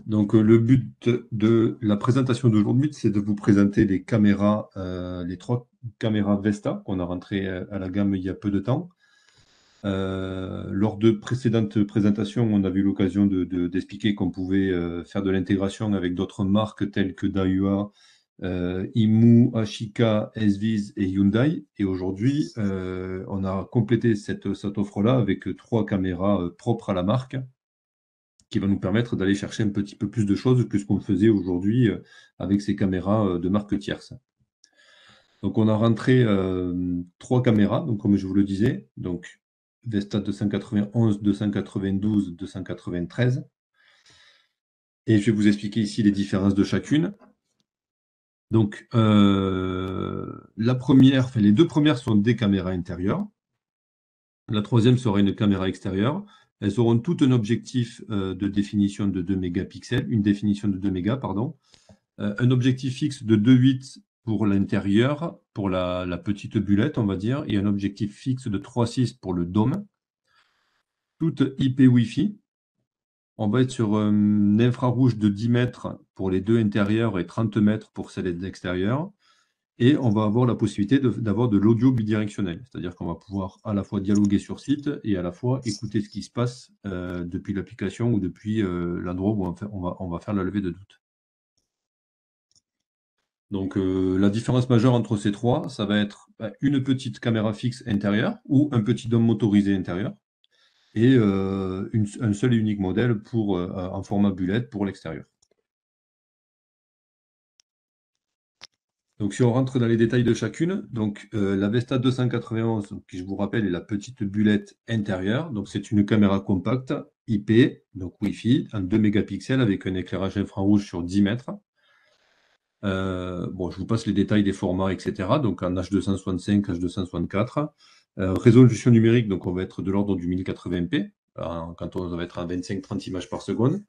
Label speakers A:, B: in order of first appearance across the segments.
A: Donc, le but de la présentation d'aujourd'hui, c'est de vous présenter les caméras, les 3 caméras Vesta qu'on a rentrées à la gamme il y a peu de temps. Lors de précédentes présentations, on a eu l'occasion d'expliquer qu'on pouvait faire de l'intégration avec d'autres marques telles que Daiwa, IMU, Ashika, SViz et Hyundai. Et aujourd'hui, on a complété cette offre-là avec 3 caméras propres à la marque, qui va nous permettre d'aller chercher un petit peu plus de choses que ce qu'on faisait aujourd'hui avec ces caméras de marque tierce. Donc on a rentré 3 caméras, donc comme je vous le disais, donc Vesta 291, 292, 293. Et je vais vous expliquer ici les différences de chacune. Donc la première, enfin, les 2 premières sont des caméras intérieures. La troisième sera une caméra extérieure. Elles auront tout un objectif de définition de 2 mégapixels, une définition de 2 mégas, pardon. Un objectif fixe de 2,8 pour l'intérieur, pour la petite bulette, on va dire, et un objectif fixe de 3,6 pour le dôme. Toutes IP Wi-Fi. On va être sur un infrarouge de 10 mètres pour les 2 intérieures et 30 mètres pour celles extérieures. Et on va avoir la possibilité d'avoir de l'audio bidirectionnel. C'est-à-dire qu'on va pouvoir à la fois dialoguer sur site et à la fois écouter ce qui se passe depuis l'application ou depuis l'endroit où on va faire la levée de doute. Donc la différence majeure entre ces 3, ça va être une petite caméra fixe intérieure ou un petit dôme motorisé intérieur et un seul et unique modèle en format bullet pour l'extérieur. Donc si on rentre dans les détails de chacune, donc la Vesta 291, qui je vous rappelle est la petite bulette intérieure, donc c'est une caméra compacte IP, donc Wi-Fi, en 2 mégapixels avec un éclairage infrarouge sur 10 mètres. Bon, je vous passe les détails des formats, etc. Donc en H265, H264. Résolution numérique, donc on va être de l'ordre du 1080p, quand on va être à 25-30 images par seconde.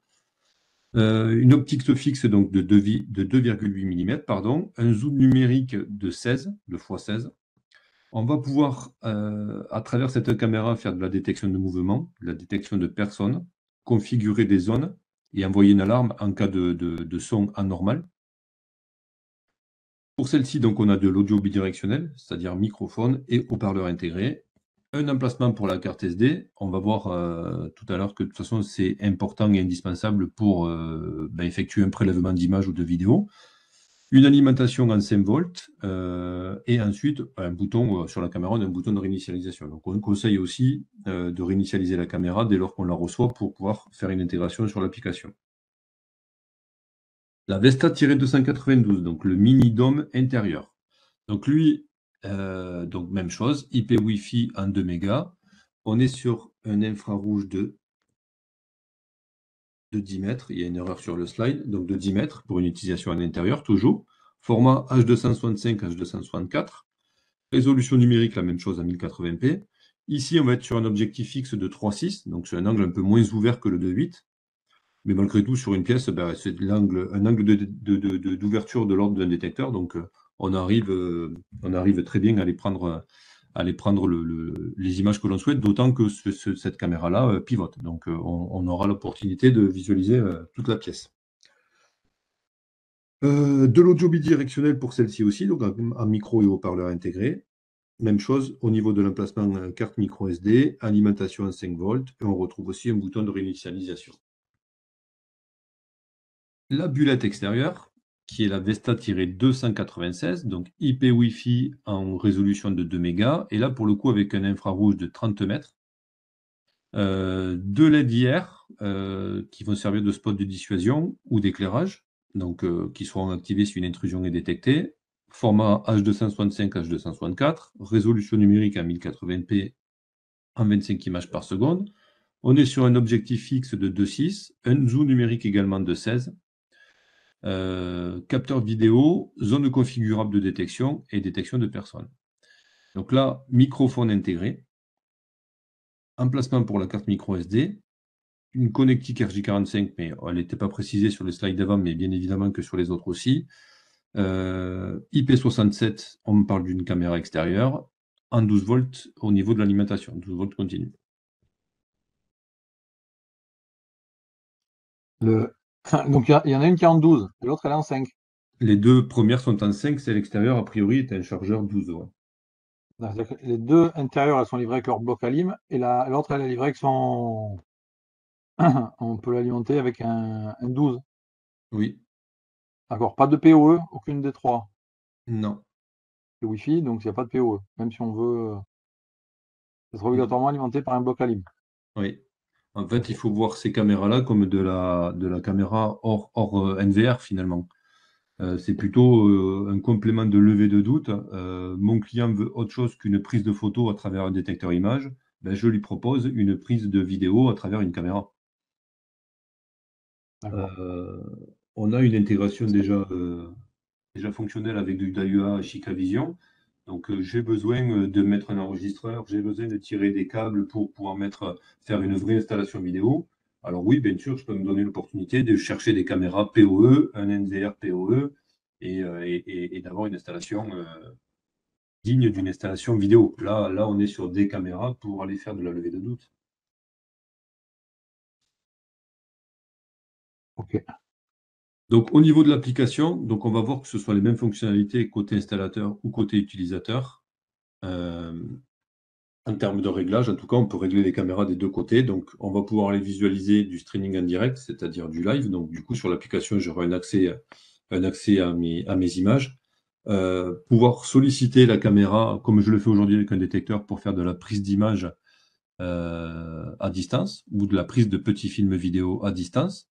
A: Une optique fixe donc de 2,8 mm, pardon. Un zoom numérique de 16, de x16. On va pouvoir, à travers cette caméra, faire de la détection de mouvement, de la détection de personnes, configurer des zones et envoyer une alarme en cas de son anormal. Pour celle-ci, donc, on a de l'audio bidirectionnel, c'est-à-dire microphone et haut-parleur intégré. Un emplacement pour la carte SD. On va voir tout à l'heure que de toute façon, c'est important et indispensable pour effectuer un prélèvement d'image ou de vidéo. Une alimentation en 5 volts et ensuite un bouton sur la caméra, un bouton de réinitialisation. Donc, on conseille aussi de réinitialiser la caméra dès lors qu'on la reçoit pour pouvoir faire une intégration sur l'application. La Vesta-292, donc le mini-dôme intérieur. Donc lui, donc même chose, IP Wi-Fi en 2 mégas. On est sur un infrarouge de 10 mètres. Il y a une erreur sur le slide, donc de 10 mètres pour une utilisation à l'intérieur, toujours. Format H265, H264. Résolution numérique, la même chose à 1080p. Ici, on va être sur un objectif fixe de 3,6, donc c'est un angle un peu moins ouvert que le 2,8. Mais malgré tout, sur une pièce, c'est un angle d'ouverture de l'ordre d'un détecteur. Donc, on arrive très bien à aller prendre les images que l'on souhaite, d'autant que cette caméra-là pivote. Donc, on aura l'opportunité de visualiser toute la pièce. De l'audio bidirectionnel pour celle-ci aussi, donc un micro et haut-parleur intégré. Même chose au niveau de l'emplacement carte micro SD, alimentation à 5 volts, et on retrouve aussi un bouton de réinitialisation. La bulette extérieure, qui est la Vesta-296, donc IP Wi-Fi en résolution de 2 mégas, et là pour le coup avec un infrarouge de 30 mètres. 2 LED IR qui vont servir de spot de dissuasion ou d'éclairage, donc qui seront activés si une intrusion est détectée. Format H265, H264, résolution numérique à 1080p en 25 images par seconde. On est sur un objectif fixe de 2,6, un zoom numérique également de 16. Capteur vidéo, zone configurable de détection et détection de personnes. Donc là, microphone intégré, emplacement pour la carte micro SD, une connectique RJ45, mais elle n'était pas précisée sur les slides d'avant, mais bien évidemment que sur les autres aussi. IP67, on me parle d'une caméra extérieure, en 12 volts au niveau de l'alimentation, 12 volts continu.
B: Donc il y en a une qui est en 12 et l'autre elle est en 5.
A: Les deux premières sont en 5, c'est à l'extérieur, a priori, est un chargeur 12. Ouais.
B: C'est-à-dire que les deux intérieures elles sont livrées avec leur bloc à lime et l'autre elle est livrée avec son. On peut l'alimenter avec un 12.
A: Oui,
B: D'accord, pas de PoE, aucune des trois.
A: non.
B: C'est Wi-Fi, donc il n'y a pas de PoE. Même si on veut, ça sera
A: Mm.
B: obligatoirement alimenté par un bloc à lime.
A: Oui. En fait,
B: Ok,
A: il faut voir ces caméras-là comme de la caméra hors NVR finalement. C'est plutôt un complément de levée de doute. Mon client veut autre chose qu'une prise de photo à travers un détecteur image. Ben, je lui propose une prise de vidéo à travers une caméra.
B: d'accord.
A: Euh, on a une intégration déjà fonctionnelle avec du DAIUA Chica Vision. Donc, j'ai besoin de mettre un enregistreur, j'ai besoin de tirer des câbles pour pouvoir faire une vraie installation vidéo. Alors oui, bien sûr, je peux me donner l'opportunité de chercher des caméras PoE, un NVR PoE, et d'avoir une installation digne d'une installation vidéo. Là, on est sur des caméras pour aller faire de la levée de doute.
B: Ok.
A: Donc, au niveau de l'application, donc on va voir que ce soit les mêmes fonctionnalités côté installateur ou côté utilisateur. Euh, En termes de réglage, en tout cas, on peut régler les caméras des deux côtés. Donc, on va pouvoir les visualiser du streaming en direct, c'est-à-dire du live. Donc, du coup, sur l'application, j'aurai un accès à mes images. Pouvoir solliciter la caméra, comme je le fais aujourd'hui avec un détecteur, pour faire de la prise d'image à distance ou de la prise de petits films vidéo à distance.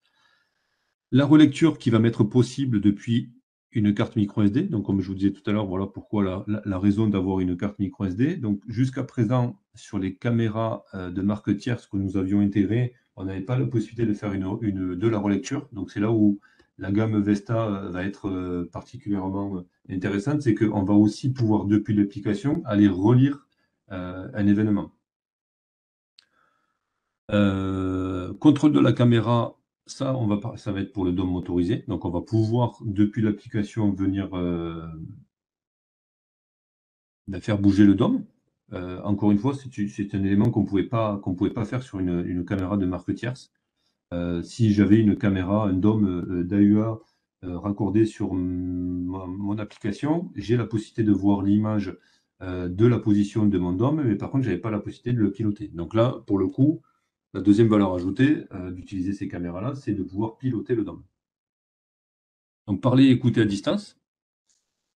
A: La relecture qui va m'être possible depuis une carte micro SD. Donc, comme je vous disais tout à l'heure, voilà pourquoi la raison d'avoir une carte micro SD. Donc, jusqu'à présent, sur les caméras de marque tierce que nous avions intégrées, on n'avait pas la possibilité de faire de la relecture. Donc, c'est là où la gamme Vesta va être particulièrement intéressante. C'est qu'on va aussi pouvoir, depuis l'application, aller relire un événement. Contrôle de la caméra, ça, ça va être pour le dôme motorisé. Donc, on va pouvoir, depuis l'application, venir faire bouger le dôme. Encore une fois, c'est un élément qu'on pouvait pas faire sur une caméra de marque tierce. Si j'avais une caméra, un dôme d'AUA raccordé sur mon application, j'ai la possibilité de voir l'image de la position de mon dôme, mais par contre, je n'avais pas la possibilité de le piloter. Donc là, pour le coup, la deuxième valeur ajoutée d'utiliser ces caméras-là, c'est de pouvoir piloter le dôme. Donc parler et écouter à distance.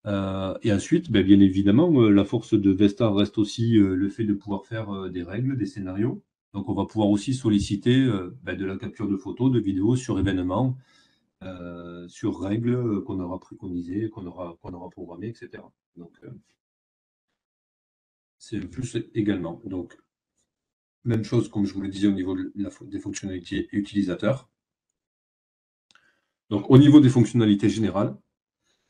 A: Et ensuite, ben, bien évidemment, la force de Vesta reste aussi le fait de pouvoir faire des règles, des scénarios. Donc on va pouvoir aussi solliciter ben, de la capture de photos, de vidéos sur événements, sur règles qu'on aura préconisées, qu'on aura programmées, etc. Donc c'est le plus également. Donc même chose, comme je vous le disais, au niveau des fonctionnalités utilisateurs. Donc au niveau des fonctionnalités générales,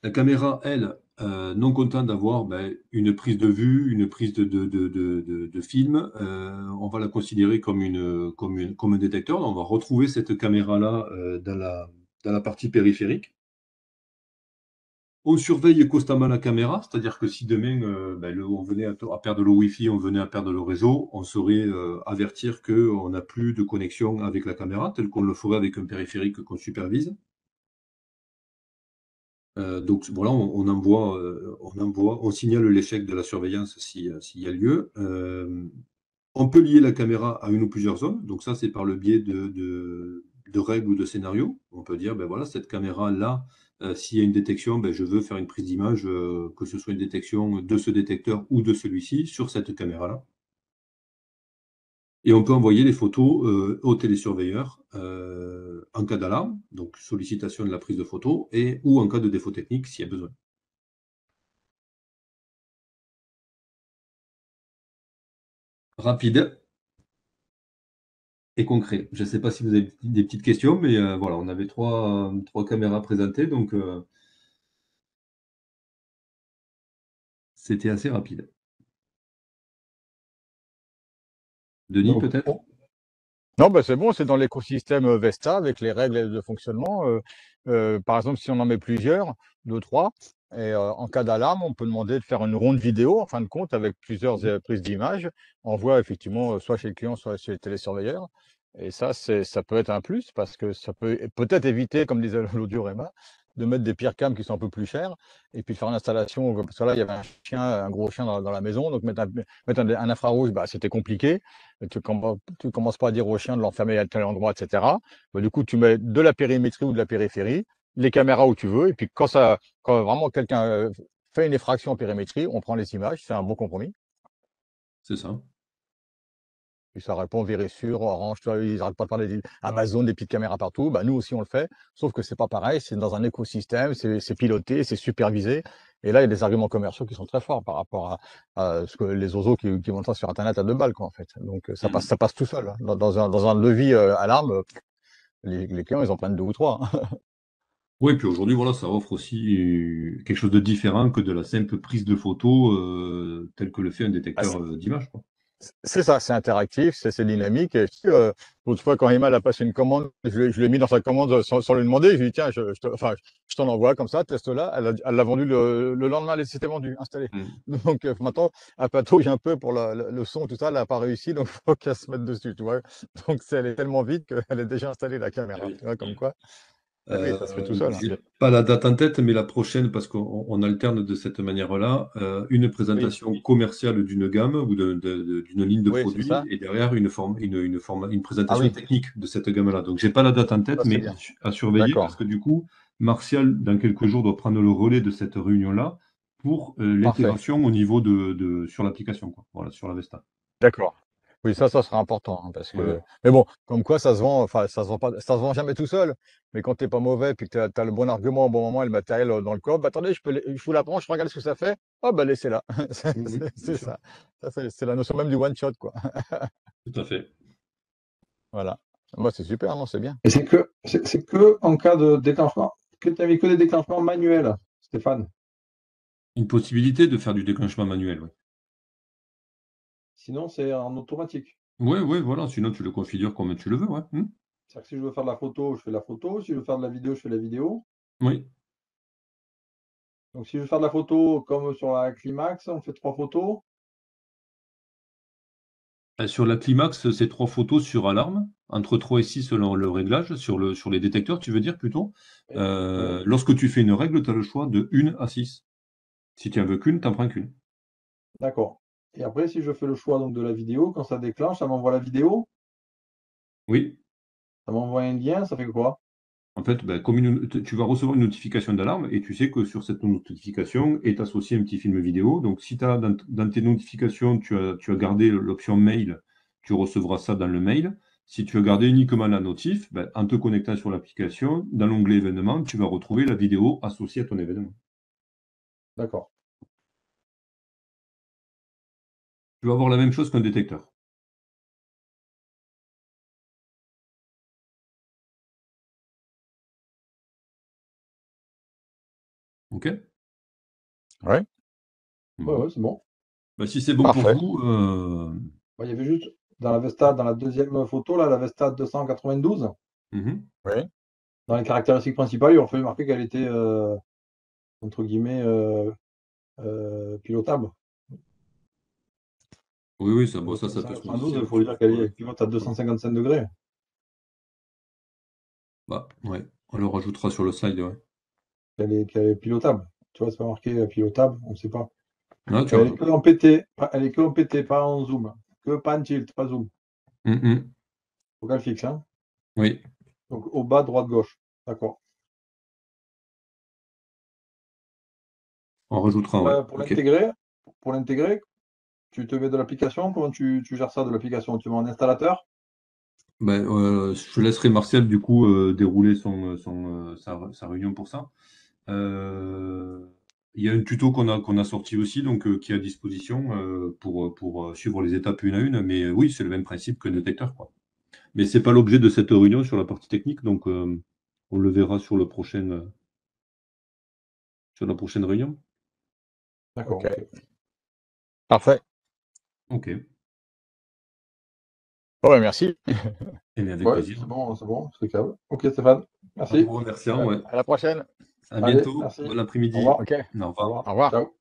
A: la caméra, elle, non content d'avoir ben, une prise de vue, une prise de film, on va la considérer comme un détecteur. On va retrouver cette caméra-là dans la partie périphérique. On surveille constamment la caméra, c'est-à-dire que si demain ben, on venait à perdre le Wi-Fi, on venait à perdre le réseau, on saurait avertir qu'on n'a plus de connexion avec la caméra, tel qu'on le ferait avec un périphérique qu'on supervise. Donc voilà, on signale l'échec de la surveillance s'il y a lieu. On peut lier la caméra à une ou plusieurs zones. Donc ça, c'est par le biais de règles ou de scénarios. On peut dire, ben voilà, cette caméra-là, s'il y a une détection, ben je veux faire une prise d'image, que ce soit une détection de ce détecteur ou de celui-ci, sur cette caméra-là. Et on peut envoyer les photos au télésurveilleur en cas d'alarme, donc sollicitation de la prise de photo, ou en cas de défaut technique s'il y a besoin. Rapide et concret. Je ne sais pas si vous avez des petites questions, mais voilà, on avait trois caméras présentées, donc c'était assez rapide. Denis,
C: Donc,
A: peut-être?
C: non, bah, c'est bon, c'est dans l'écosystème Vesta avec les règles de fonctionnement. Par exemple, si on en met plusieurs, deux, trois, et en cas d'alarme, on peut demander de faire une ronde vidéo, en fin de compte, avec plusieurs prises d'images. On voit effectivement soit chez le client, soit chez le télésurveilleur. Et ça peut être un plus parce que ça peut peut-être éviter, comme disait l'Audiorama, de mettre des pires cams qui sont un peu plus chers et puis de faire une installation. Parce que là, il y avait un gros chien dans la maison, donc mettre un infrarouge, bah, c'était compliqué. Tu commences pas à dire au chien de l'enfermer à tel endroit, etc. Bah, du coup, tu mets de la périmétrie ou de la périphérie, les caméras où tu veux, et puis quand vraiment quelqu'un fait une effraction en périmétrie, on prend les images, c'est un bon compromis.
A: C'est ça.
C: Puis ça répond Vérissure, Orange, tu vois, ils n'arrêtent pas de parler d'Amazon, des petites caméras partout. Bah, nous aussi, on le fait. Sauf que c'est pas pareil. C'est dans un écosystème, c'est piloté, c'est supervisé. Et là, il y a des arguments commerciaux qui sont très forts par rapport à ce que les oiseaux qui vendent ça sur Internet à 2 balles, quoi, en fait. Donc, ça passe tout seul. Hein. Dans un devis alarme, les clients, ils en prennent 2 ou 3. Hein.
A: Oui, puis aujourd'hui, voilà, ça offre aussi quelque chose de différent que de la simple prise de photo telle que le fait un détecteur d'image, quoi.
C: C'est ça, c'est interactif, c'est dynamique. Et l'autre fois, quand Emma a passé une commande, je l'ai mis dans sa commande sans lui demander. Je lui ai dit, tiens, je t'en envoie comme ça, teste-la. Elle l'a vendu le lendemain, c'était vendu, installé. Donc maintenant, elle patauge un peu pour le son, tout ça, elle n'a pas réussi, donc il faut qu'elle se mette dessus, tu vois. Donc elle est tellement vite qu'elle est déjà installée, la caméra, tu vois, comme quoi. Oui, ça se fait tout seul.
A: J'ai
C: Hein.
A: pas la date en tête, mais la prochaine, parce qu'on alterne de cette manière-là, une présentation commerciale d'une gamme ou d'une ligne de
C: Oui, c'est ça.
A: produits, et derrière une
C: Ah
A: présentation
C: oui,
A: technique de cette gamme-là. Donc j'ai pas la date en tête,
C: ça c'est
A: mais
C: bien.
A: à surveiller, parce
C: D'accord,
A: que du coup, Martial, dans quelques jours, doit prendre le relais de cette réunion-là pour
C: parfait.
A: l'intégration au niveau sur l'application, quoi. Voilà, sur la Vesta.
C: D'accord. Oui, ça sera important, hein, parce
A: Ouais, ouais.
C: que mais bon, comme quoi ça se vend, enfin ça se vend pas, ça se vend jamais tout seul. Mais quand tu es pas mauvais, puis que tu as le bon argument au bon moment et le matériel dans le coffre, bah, attendez, je vous la prends, je regarde ce que ça fait. Oh bah laissez-la.
A: Oui, oui, bien
C: C'est
A: sûr.
C: ça. C'est la notion même du one shot, quoi.
A: Tout à fait.
C: Voilà. Moi, c'est super, non, c'est bien.
B: Et c'est que en cas de déclenchement, que tu n'avais que des déclenchements manuels, Stéphane.
A: Une possibilité de faire du déclenchement manuel, ouais.
B: Sinon, c'est en automatique.
A: Ouais, ouais, voilà, sinon tu le configures comme tu le veux, ouais.
B: C'est-à-dire que si je veux faire de la photo, je fais de la photo. Si je veux faire de la vidéo, je fais de la vidéo.
A: Oui.
B: Donc si je veux faire de la photo comme sur la Climax, on fait 3 photos.
A: Sur la Climax, c'est 3 photos sur alarme, entre 3 et 6 selon le réglage, sur les détecteurs, tu veux dire plutôt.
B: Oui.
A: Lorsque tu fais une règle, tu as le choix de 1 à 6. Si tu n'en veux qu'une, tu n'en prends qu'une.
B: D'accord. Et après, si je fais le choix donc de la vidéo, quand ça déclenche, ça m'envoie la vidéo,
A: Oui.
B: ça m'envoie un lien, ça fait quoi?
A: En fait, ben, tu vas recevoir une notification d'alarme et tu sais que sur cette notification est associé un petit film vidéo. Donc, si dans tes notifications, tu as gardé l'option mail, tu recevras ça dans le mail. Si tu as gardé uniquement la notif, ben, en te connectant sur l'application, dans l'onglet événements, tu vas retrouver la vidéo associée à ton événement.
B: D'accord.
A: Tu vas avoir la même chose qu'un détecteur. OK?
C: Ouais,
B: Ouais,
A: Bon.
B: ouais, c'est bon.
A: Ben, si c'est bon pour
C: parfait.
A: vous,
B: Il y avait juste dans la Vesta, dans la deuxième photo, là, la Vesta 292,
C: Oui.
B: dans les caractéristiques principales, il aurait fallu marquer qu'elle était entre guillemets pilotable.
A: oui, oui, ça,
B: La
A: bon, ça,
B: Vesta
A: ça peut se modifier
B: 292,
A: en
B: il faut
A: fonction
B: dire
A: sur
B: qu'elle pilote à 255 degrés.
A: Bah, ouais. On le rajoutera sur le slide, ouais.
B: Qu'elle est pilotable. Tu vois, c'est pas marqué pilotable, on ne sait pas.
A: Ah, tu as
B: Elle est
A: raison.
B: que en PT, elle est que en PT, pas en zoom. Que pas en tilt, pas zoom. Faut qu'elle fixe, hein.
A: Oui,
B: Donc au bas, droite, gauche. D'accord.
A: on rajoutera, ouais.
B: Pour
A: OK.
B: l'intégrer, tu te mets de l'application. Comment tu gères ça de l'application? Tu mets un installateur?
A: Ben, je laisserai Martial, du coup, dérouler sa réunion pour ça. Il y a un tuto qu'on a sorti aussi, donc qui est à disposition pour suivre les étapes une à une. Mais oui, c'est le même principe que le détecteur, quoi. Mais c'est pas l'objet de cette réunion sur la partie technique, donc on le verra sur la prochaine réunion.
B: D'accord,
C: Ok.
B: ok.
C: Parfait.
A: OK.
C: Bon, bah, merci.
A: Eh bien, avec
B: Ouais,
A: plaisir.
B: c'est bon, c'est câble. Ok, Stéphane,
A: En
B: merci.
A: vous remerciant, ouais.
C: À la prochaine.
A: À
B: Allez,
A: bientôt.
B: merci.
A: Bon
B: Au
A: après-midi.
B: revoir.
C: Ok.
A: Au
B: Au
A: revoir.
B: revoir.
C: Au revoir.
B: Ciao.